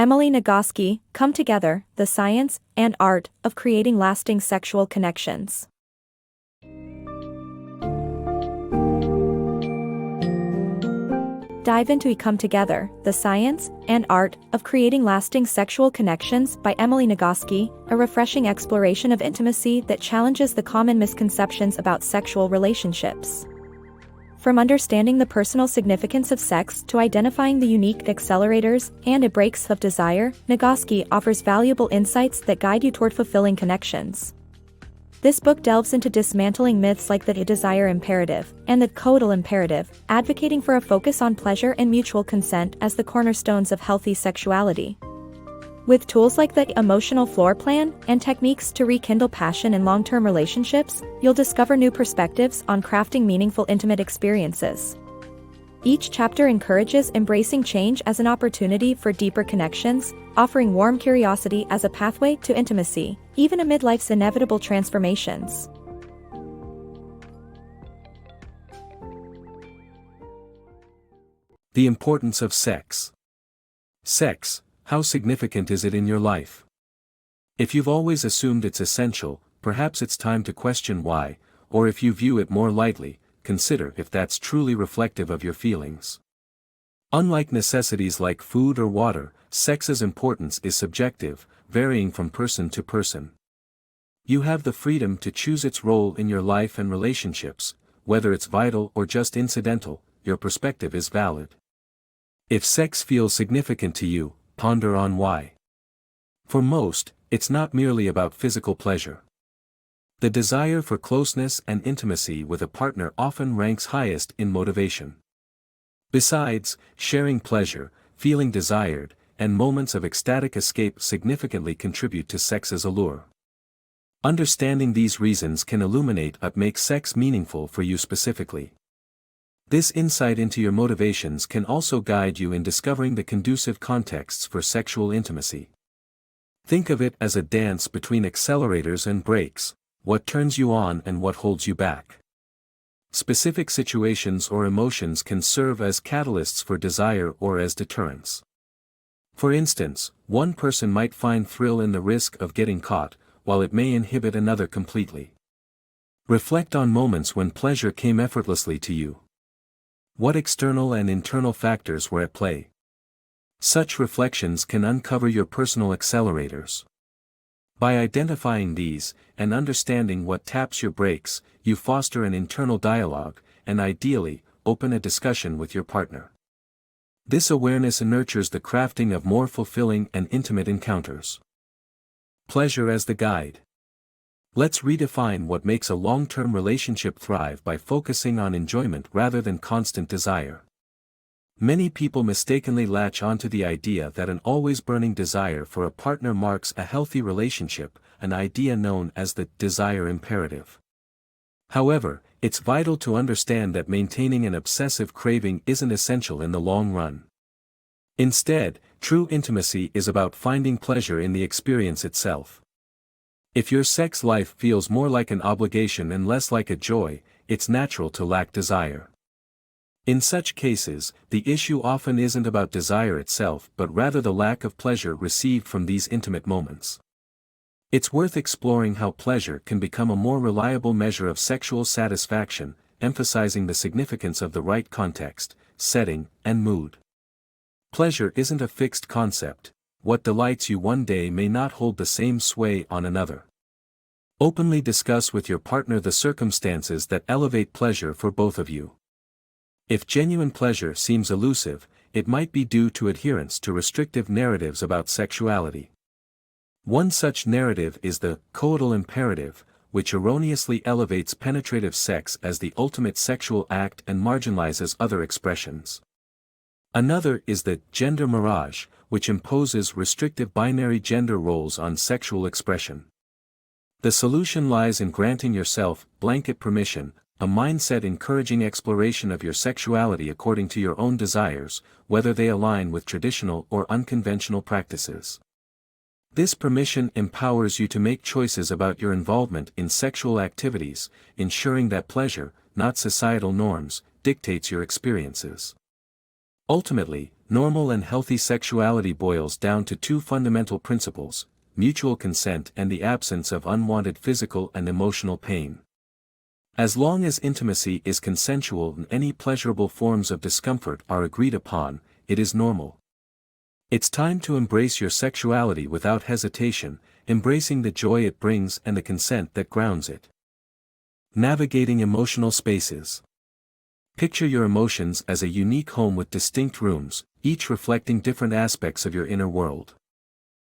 Emily Nagoski, Come Together, The Science and Art of Creating Lasting Sexual Connections. Dive into Come Together, The Science and Art of Creating Lasting Sexual Connections by Emily Nagoski, a refreshing exploration of intimacy that challenges the common misconceptions about sexual relationships. From understanding the personal significance of sex to identifying the unique accelerators and breaks of desire, Nagoski offers valuable insights that guide you toward fulfilling connections. This book delves into dismantling myths like the desire imperative and the coital imperative, advocating for a focus on pleasure and mutual consent as the cornerstones of healthy sexuality. With tools like the emotional floor plan and techniques to rekindle passion in long-term relationships, you'll discover new perspectives on crafting meaningful intimate experiences. Each chapter encourages embracing change as an opportunity for deeper connections, offering warm curiosity as a pathway to intimacy, even amid life's inevitable transformations. The importance of sex. Sex, how significant is it in your life? If you've always assumed it's essential, perhaps it's time to question why, or if you view it more lightly, consider if that's truly reflective of your feelings. Unlike necessities like food or water, sex's importance is subjective, varying from person to person. You have the freedom to choose its role in your life and relationships, whether it's vital or just incidental, your perspective is valid. If sex feels significant to you, ponder on why. For most, it's not merely about physical pleasure. The desire for closeness and intimacy with a partner often ranks highest in motivation. Besides, sharing pleasure, feeling desired, and moments of ecstatic escape significantly contribute to sex's allure. Understanding these reasons can illuminate what makes sex meaningful for you specifically. This insight into your motivations can also guide you in discovering the conducive contexts for sexual intimacy. Think of it as a dance between accelerators and brakes, what turns you on and what holds you back. Specific situations or emotions can serve as catalysts for desire or as deterrents. For instance, one person might find thrill in the risk of getting caught, while it may inhibit another completely. Reflect on moments when pleasure came effortlessly to you. What external and internal factors were at play? Such reflections can uncover your personal accelerators. By identifying these, and understanding what taps your brakes, you foster an internal dialogue, and ideally, open a discussion with your partner. This awareness nurtures the crafting of more fulfilling and intimate encounters. Pleasure as the guide. Let's redefine what makes a long-term relationship thrive by focusing on enjoyment rather than constant desire. Many people mistakenly latch onto the idea that an always burning desire for a partner marks a healthy relationship, an idea known as the desire imperative. However, it's vital to understand that maintaining an obsessive craving isn't essential in the long run. Instead, true intimacy is about finding pleasure in the experience itself. If your sex life feels more like an obligation and less like a joy, it's natural to lack desire. In such cases, the issue often isn't about desire itself but rather the lack of pleasure received from these intimate moments. It's worth exploring how pleasure can become a more reliable measure of sexual satisfaction, emphasizing the significance of the right context, setting, and mood. Pleasure isn't a fixed concept. What delights you one day may not hold the same sway on another. Openly discuss with your partner the circumstances that elevate pleasure for both of you. If genuine pleasure seems elusive, it might be due to adherence to restrictive narratives about sexuality. One such narrative is the coital imperative, which erroneously elevates penetrative sex as the ultimate sexual act and marginalizes other expressions. Another is the gender mirage, which imposes restrictive binary gender roles on sexual expression. The solution lies in granting yourself blanket permission, a mindset encouraging exploration of your sexuality according to your own desires, whether they align with traditional or unconventional practices. This permission empowers you to make choices about your involvement in sexual activities, ensuring that pleasure, not societal norms, dictates your experiences. Ultimately, normal and healthy sexuality boils down to two fundamental principles: mutual consent and the absence of unwanted physical and emotional pain. As long as intimacy is consensual and any pleasurable forms of discomfort are agreed upon, it is normal. It's time to embrace your sexuality without hesitation, embracing the joy it brings and the consent that grounds it. Navigating emotional spaces. Picture your emotions as a unique home with distinct rooms, each reflecting different aspects of your inner world.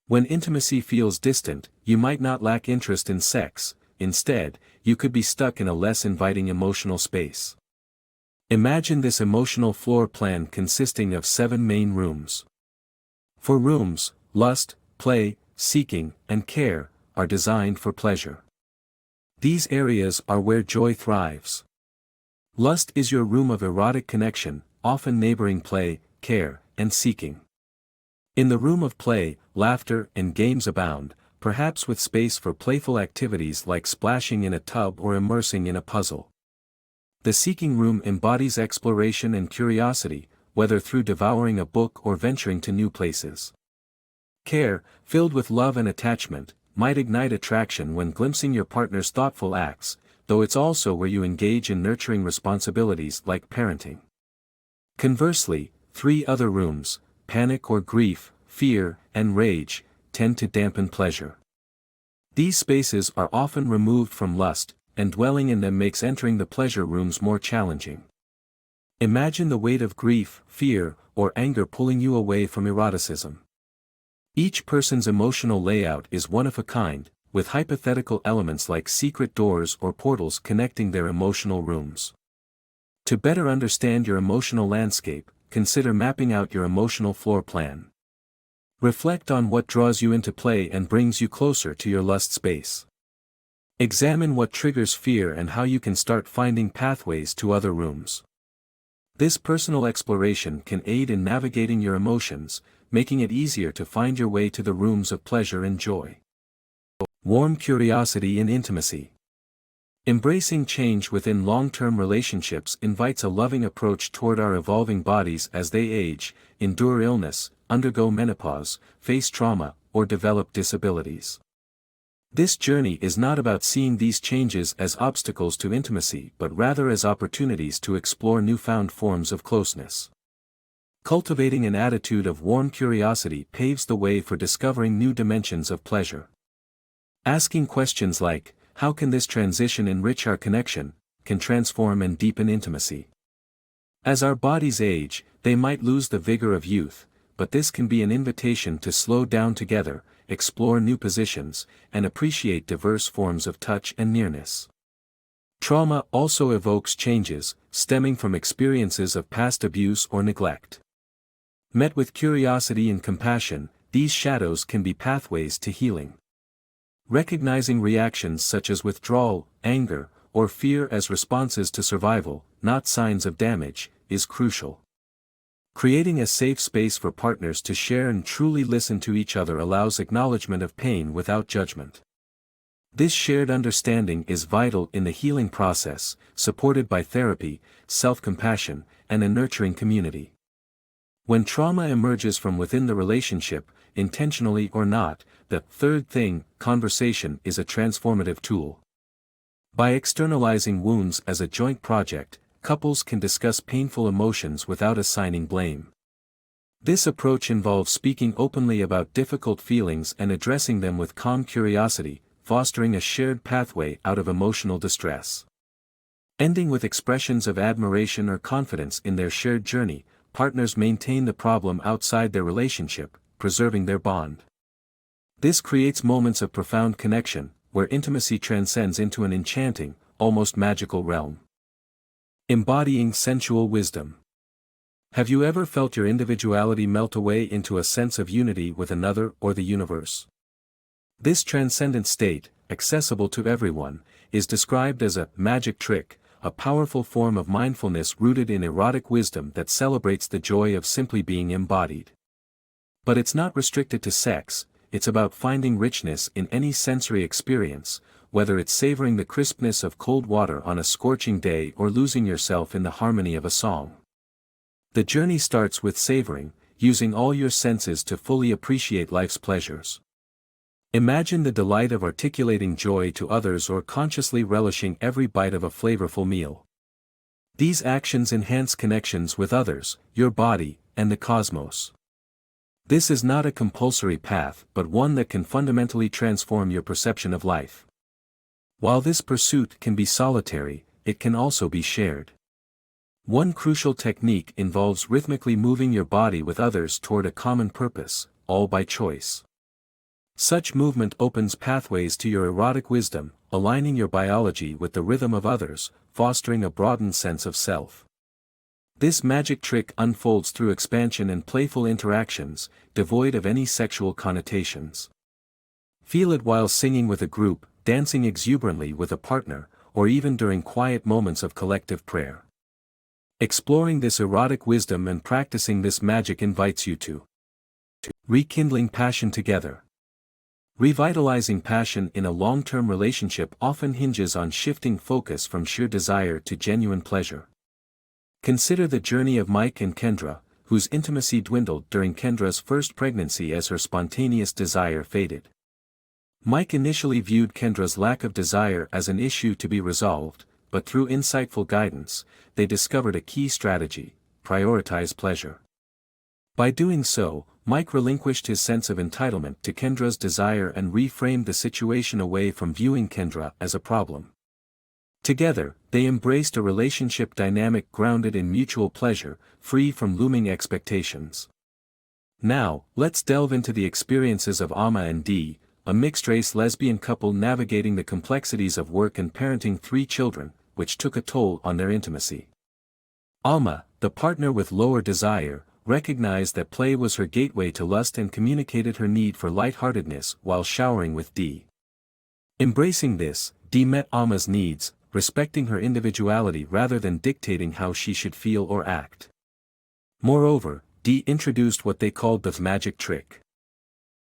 When intimacy feels distant, you might not lack interest in sex. Instead, you could be stuck in a less inviting emotional space. Imagine this emotional floor plan consisting of 7 main rooms. 4 rooms, lust, play, seeking, and care, are designed for pleasure. These areas are where joy thrives. Lust is your room of erotic connection, often neighboring play, care, and seeking. In the room of play, laughter and games abound, perhaps with space for playful activities like splashing in a tub or immersing in a puzzle. The seeking room embodies exploration and curiosity, whether through devouring a book or venturing to new places. Care, filled with love and attachment, might ignite attraction when glimpsing your partner's thoughtful acts, though it's also where you engage in nurturing responsibilities like parenting. Conversely, 3 other rooms, panic or grief, fear, and rage, tend to dampen pleasure. These spaces are often removed from lust, and dwelling in them makes entering the pleasure rooms more challenging. Imagine the weight of grief, fear, or anger pulling you away from eroticism. Each person's emotional layout is one of a kind, with hypothetical elements like secret doors or portals connecting their emotional rooms. To better understand your emotional landscape, consider mapping out your emotional floor plan. Reflect on what draws you into play and brings you closer to your lust space. Examine what triggers fear and how you can start finding pathways to other rooms. This personal exploration can aid in navigating your emotions, making it easier to find your way to the rooms of pleasure and joy. Warm curiosity in intimacy. Embracing change within long-term relationships invites a loving approach toward our evolving bodies as they age, endure illness, undergo menopause, face trauma, or develop disabilities. This journey is not about seeing these changes as obstacles to intimacy but rather as opportunities to explore newfound forms of closeness. Cultivating an attitude of warm curiosity paves the way for discovering new dimensions of pleasure. Asking questions like, "How can this transition enrich our connection?" can transform and deepen intimacy. As our bodies age, they might lose the vigor of youth, but this can be an invitation to slow down together, explore new positions, and appreciate diverse forms of touch and nearness. Trauma also evokes changes, stemming from experiences of past abuse or neglect. Met with curiosity and compassion, these shadows can be pathways to healing. Recognizing reactions such as withdrawal, anger, or fear as responses to survival, not signs of damage, is crucial. Creating a safe space for partners to share and truly listen to each other allows acknowledgement of pain without judgment. This shared understanding is vital in the healing process, supported by therapy, self-compassion, and a nurturing community. When trauma emerges from within the relationship, intentionally or not, the third thing, conversation, is a transformative tool. By externalizing wounds as a joint project, couples can discuss painful emotions without assigning blame. This approach involves speaking openly about difficult feelings and addressing them with calm curiosity, fostering a shared pathway out of emotional distress. Ending with expressions of admiration or confidence in their shared journey, partners maintain the problem outside their relationship, preserving their bond. This creates moments of profound connection, where intimacy transcends into an enchanting, almost magical realm. Embodying sensual wisdom. Have you ever felt your individuality melt away into a sense of unity with another or the universe? This transcendent state, accessible to everyone, is described as a magic trick, a powerful form of mindfulness rooted in erotic wisdom that celebrates the joy of simply being embodied. But it's not restricted to sex, it's about finding richness in any sensory experience, whether it's savoring the crispness of cold water on a scorching day or losing yourself in the harmony of a song. The journey starts with savoring, using all your senses to fully appreciate life's pleasures. Imagine the delight of articulating joy to others or consciously relishing every bite of a flavorful meal. These actions enhance connections with others, your body, and the cosmos. This is not a compulsory path but one that can fundamentally transform your perception of life. While this pursuit can be solitary, it can also be shared. One crucial technique involves rhythmically moving your body with others toward a common purpose, all by choice. Such movement opens pathways to your erotic wisdom, aligning your biology with the rhythm of others, fostering a broadened sense of self. This magic trick unfolds through expansion and playful interactions, devoid of any sexual connotations. Feel it while singing with a group, dancing exuberantly with a partner, or even during quiet moments of collective prayer. Exploring this erotic wisdom and practicing this magic invites you to rekindling passion together. Revitalizing passion in a long-term relationship often hinges on shifting focus from sheer desire to genuine pleasure. Consider the journey of Mike and Kendra, whose intimacy dwindled during Kendra's first pregnancy as her spontaneous desire faded. Mike initially viewed Kendra's lack of desire as an issue to be resolved, but through insightful guidance, they discovered a key strategy: prioritize pleasure. By doing so, Mike relinquished his sense of entitlement to Kendra's desire and reframed the situation away from viewing Kendra as a problem. Together, they embraced a relationship dynamic grounded in mutual pleasure, free from looming expectations. Now, let's delve into the experiences of Amma and Dee, a mixed-race lesbian couple navigating the complexities of work and parenting 3 children, which took a toll on their intimacy. Amma, the partner with lower desire, recognized that play was her gateway to lust and communicated her need for lightheartedness while showering with Dee. Embracing this, Dee met Amma's needs, respecting her individuality rather than dictating how she should feel or act. Moreover, Dee introduced what they called the magic trick.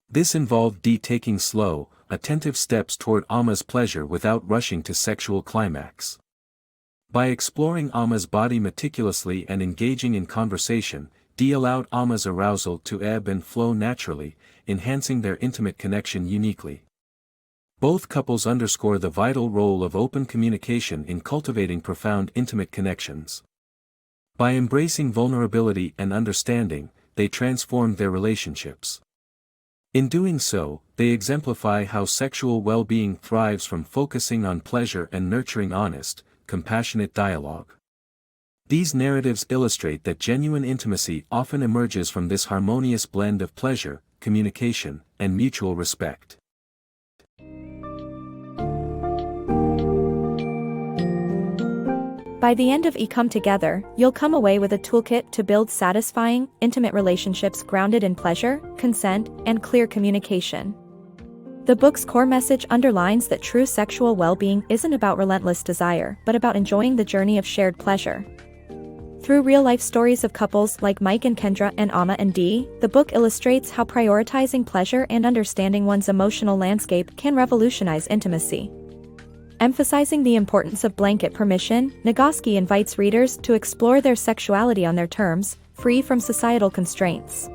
This involved Dee taking slow, attentive steps toward Amma's pleasure without rushing to sexual climax. By exploring Amma's body meticulously and engaging in conversation, Dee allowed Amma's arousal to ebb and flow naturally, enhancing their intimate connection uniquely. Both couples underscore the vital role of open communication in cultivating profound intimate connections. By embracing vulnerability and understanding, they transformed their relationships. In doing so, they exemplify how sexual well-being thrives from focusing on pleasure and nurturing honest, compassionate dialogue. These narratives illustrate that genuine intimacy often emerges from this harmonious blend of pleasure, communication, and mutual respect. By the end of Come Together, you'll come away with a toolkit to build satisfying, intimate relationships grounded in pleasure, consent, and clear communication. The book's core message underlines that true sexual well-being isn't about relentless desire, but about enjoying the journey of shared pleasure. Through real-life stories of couples like Mike and Kendra and Amma and Dee, the book illustrates how prioritizing pleasure and understanding one's emotional landscape can revolutionize intimacy. Emphasizing the importance of blanket permission, Nagoski invites readers to explore their sexuality on their terms, free from societal constraints.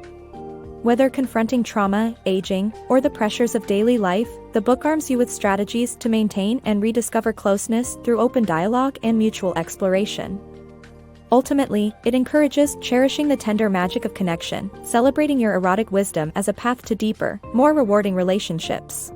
Whether confronting trauma, aging, or the pressures of daily life, the book arms you with strategies to maintain and rediscover closeness through open dialogue and mutual exploration. Ultimately, it encourages cherishing the tender magic of connection, celebrating your erotic wisdom as a path to deeper, more rewarding relationships.